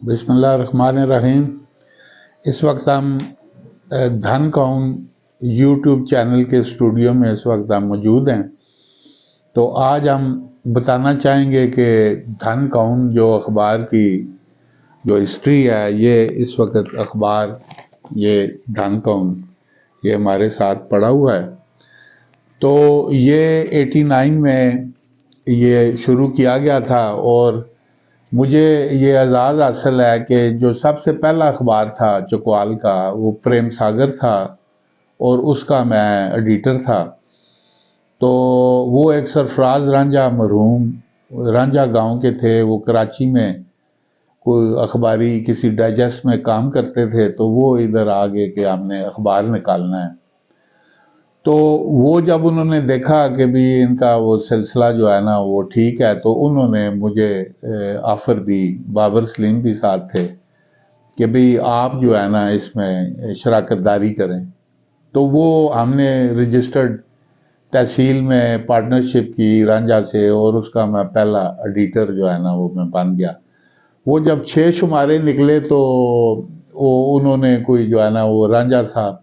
बिस्मिल्लाहिर्रहमानिर्रहीम। इस वक्त हम धन कौन यूट्यूब चैनल के स्टूडियो में इस वक्त हम मौजूद हैं। तो आज हम बताना चाहेंगे कि धन कौन जो अखबार की जो हिस्ट्री है, ये इस वक्त अखबार ये धन कौन ये हमारे साथ पड़ा हुआ है। तो ये 89 में ये शुरू किया गया था और मुझे ये एजाज़ हासिल है कि जो सबसे पहला अखबार था चकवाल का वो प्रेम सागर था और उसका मैं एडिटर था। तो वो एक सरफराज रांझा मरहूम रांझा गांव के थे। वो कराची में कोई अखबारी किसी डाइजेस्ट में काम करते थे, तो वो इधर आ गए कि हमने अखबार निकालना है। तो वो जब उन्होंने देखा कि भी इनका वो सिलसिला जो है ना वो ठीक है, तो उन्होंने मुझे ऑफ़र दी। बाबर सलीम भी साथ थे कि भाई आप जो है ना इसमें शराकत दारी करें। तो वो हमने रजिस्टर्ड तहसील में पार्टनरशिप की रांझा से और उसका मैं पहला एडिटर जो है ना वो मैं बन गया। वो जब 6 शुमारे निकले तो वो उन्होंने कोई जो है ना वो रांझा साहब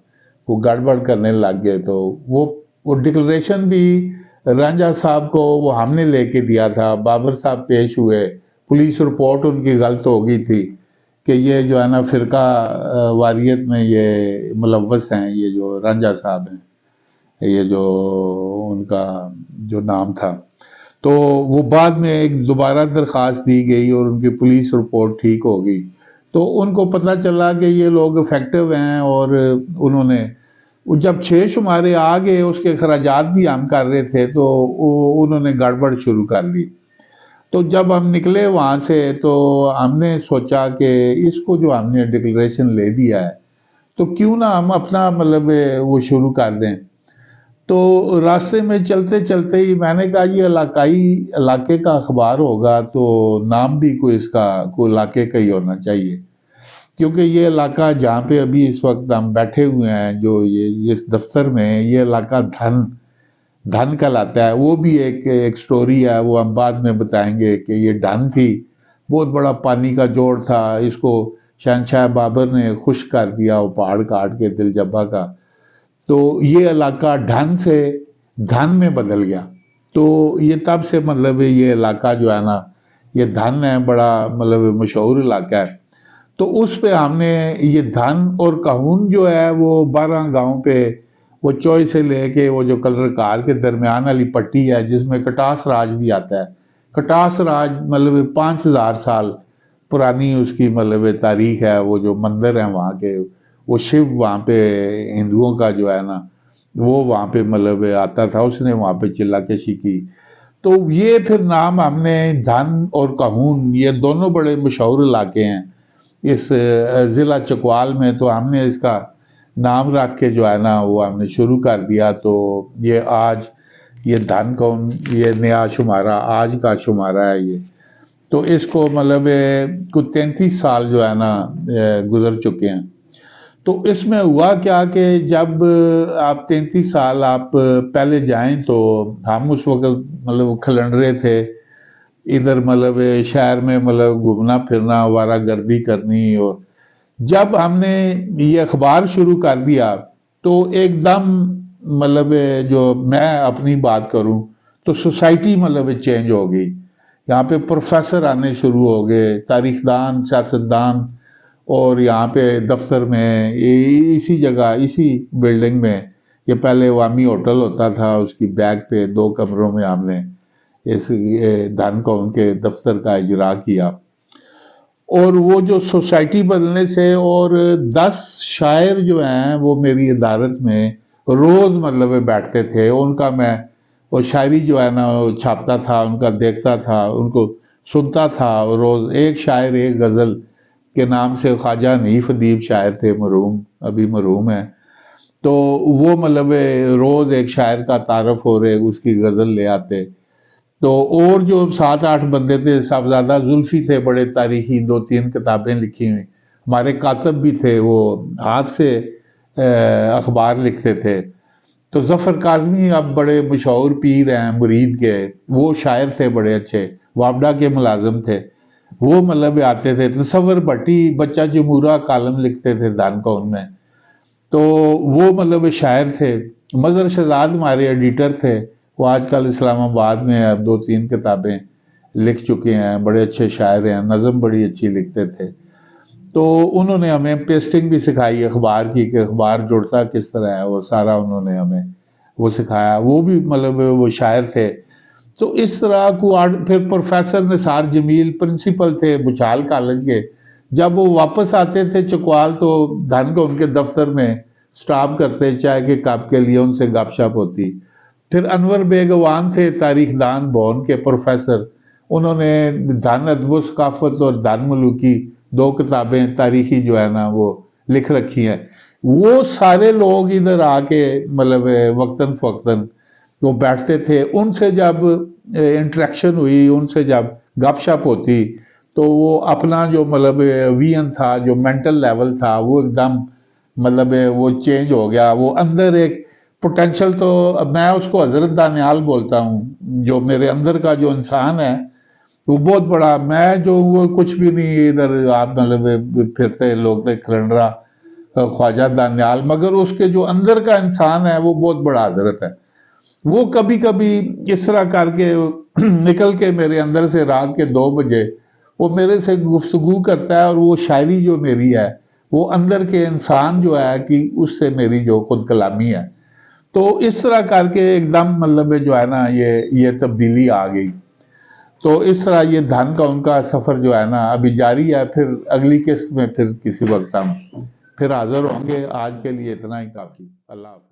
वो गड़बड़ करने लग गए। तो वो डिक्लेरेशन भी रांझा साहब को वो हमने लेके दिया था। बाबर साहब पेश हुए, पुलिस रिपोर्ट उनकी गलत हो गई थी कि ये जो है ना फ़िरका वारियत में ये मुलव्वस हैं, ये जो रांझा साहब हैं, ये जो उनका जो नाम था। तो वो बाद में एक दोबारा दरख्वास्त दी गई और उनकी पुलिस रिपोर्ट ठीक हो गई। तो उनको पता चला कि ये लोग इफेक्टिव हैं और उन्होंने जब 6 शुमारे आ गए, उसके खराजात भी हम कर रहे थे, तो उन्होंने गड़बड़ शुरू कर ली। तो जब हम निकले वहाँ से तो हमने सोचा कि इसको जो हमने डिक्लेरेशन ले दिया है तो क्यों ना हम अपना मतलब वो शुरू कर दें। तो रास्ते में चलते चलते ही मैंने कहा ये इलाके का अखबार होगा तो नाम भी कोई इसका कोई इलाके का ही होना चाहिए, क्योंकि ये इलाका जहाँ पे अभी इस वक्त हम बैठे हुए हैं, जो ये इस दफ्तर में, ये इलाका धन धन कहलाता है। वो भी एक स्टोरी है, वो हम बाद में बताएंगे कि ये धन थी, बहुत बड़ा पानी का जोड़ था। इसको शहनशाह बाबर ने खुश कर दिया, वो पहाड़ काट के दिलजब्बा का। तो ये इलाका ढन से धन में बदल गया। तो ये तब से मतलब ये इलाका जो है ना ये धन है, बड़ा मतलब मशहूर इलाका है। तो उस पे हमने ये धन और कहून जो है वो 12 गांव पे वो चोई से लेके वो जो कलर कार के दरमियान वाली पट्टी है जिसमें कटास राज भी आता है। कटास राज मतलब 5000 साल पुरानी उसकी मतलब तारीख है। वो जो मंदिर है वहाँ के, वो शिव वहाँ पे हिंदुओं का जो है ना वो वहाँ पे मतलब आता था, उसने वहाँ पे चिल्ला कशी की। तो ये फिर नाम हमने धन और कहून ये दोनों बड़े मशहूर इलाके हैं इस ज़िला चकवाल में। तो हमने इसका नाम रख के जो है ना वो हमने शुरू कर दिया। तो ये आज ये धन कौन ये नया शुमारा आज का शुमारा है ये। तो इसको मतलब कुछ 33 साल जो है ना गुजर चुके हैं। तो इसमें हुआ क्या कि जब आप 33 साल आप पहले जाएं तो हम उस वक्त मतलब खलंडरे थे इधर, मतलब शहर में मतलब घूमना फिरना आवारा गर्दी करनी। और जब हमने ये अखबार शुरू कर दिया तो एकदम मतलब जो मैं अपनी बात करूं तो सोसाइटी मतलब चेंज हो गई। यहाँ पे प्रोफेसर आने शुरू हो गए, तारीखदान, सियासतदान। और यहाँ पे दफ्तर में इसी जगह इसी बिल्डिंग में ये पहले वामी होटल होता था, उसकी बैक पे 2 कमरों में हमने इस धन कौन के दफ्तर का इजरा किया। और वो जो सोसाइटी बदलने से और 10 शायर जो हैं वो मेरी इदारत में रोज़ मतलब बैठते थे। उनका मैं वो शायरी जो है ना वो छापता था, उनका देखता था, उनको सुनता था। रोज़ एक शायर एक गज़ल के नाम से ख्वाजा हनीफ अदीब शायर थे, मरहूम, अभी मरहूम है। तो वो मतलब रोज़ एक शायर का तारफ़ हो रहे उसकी गज़ल ले आते। तो और जो 7-8 बंदे थे, साहबजादा जुल्फी थे, बड़े तारीखी 2-3 किताबें लिखी हुई। हमारे कातब भी थे, वो हाथ से अखबार लिखते थे। तो जफ़र काज़मी अब बड़े मशहूर पीर हैं मुरीद के, वो शायर थे बड़े अच्छे, वापडा के मुलाजिम थे। وہ مطلب آتے تھے، تصور بھٹی بچہ جمورہ کالم لکھتے تھے دان کون میں، تو وہ مطلب شاعر تھے۔ مظہر شہزاد ہمارے ایڈیٹر تھے، وہ آج کل اسلام آباد میں اب 2-3 کتابیں لکھ چکے ہیں، بڑے اچھے شاعر ہیں، نظم بڑی اچھی لکھتے تھے۔ تو انہوں نے ہمیں پیسٹنگ بھی سکھائی اخبار کی، کہ اخبار جڑتا کس طرح ہے، وہ سارا انہوں نے ہمیں وہ سکھایا۔ وہ بھی مطلب وہ شاعر تھے۔ تو اس طرح کو پھر پروفیسر نثار جمیل پرنسپل تھے بچال کالج کے، جب وہ واپس آتے تھے چکوال تو دھن کو ان کے دفتر میں سٹاپ کرتے، چائے کے کپ کے لیے ان سے گپ شپ ہوتی۔ پھر انور بیگوان تھے تاریخ دان بون کے پروفیسر، انہوں نے دھن ادب و ثقافت اور دھن ملوکی 2 کتابیں تاریخی جو ہے نا وہ لکھ رکھی ہیں۔ وہ سارے لوگ ادھر آ کے مطلب وقتاً فوقتاً وہ بیٹھتے تھے، ان سے جب انٹریکشن ہوئی، ان سے جب گپ شپ ہوتی تو وہ اپنا جو مطلب وین تھا، جو مینٹل لیول تھا، وہ ایک دم مطلب وہ چینج ہو گیا۔ وہ اندر ایک پوٹینشل، تو میں اس کو حضرت دانیال بولتا ہوں، جو میرے اندر کا جو انسان ہے وہ بہت بڑا، میں جو وہ کچھ بھی نہیں، ادھر آپ مطلب پھرتے لوگ تھے کلنڈرا خواجہ دانیال، مگر اس کے جو اندر کا انسان ہے وہ بہت بڑا حضرت ہے۔ وہ کبھی کبھی اس طرح کر کے نکل کے میرے اندر سے رات کے 2 بجے وہ میرے سے گفتگو کرتا ہے، اور وہ شاعری جو میری ہے وہ اندر کے انسان جو ہے کہ اس سے میری جو خود کلامی ہے، تو اس طرح کر کے ایک دم مطلب جو ہے نا یہ تبدیلی آ گئی۔ تو اس طرح یہ دھن کا ان کا سفر جو ہے نا ابھی جاری ہے، پھر اگلی قسط میں پھر کسی وقت ہم پھر حاضر ہوں گے۔ آج کے لیے اتنا ہی کافی۔ اللہ حافظ۔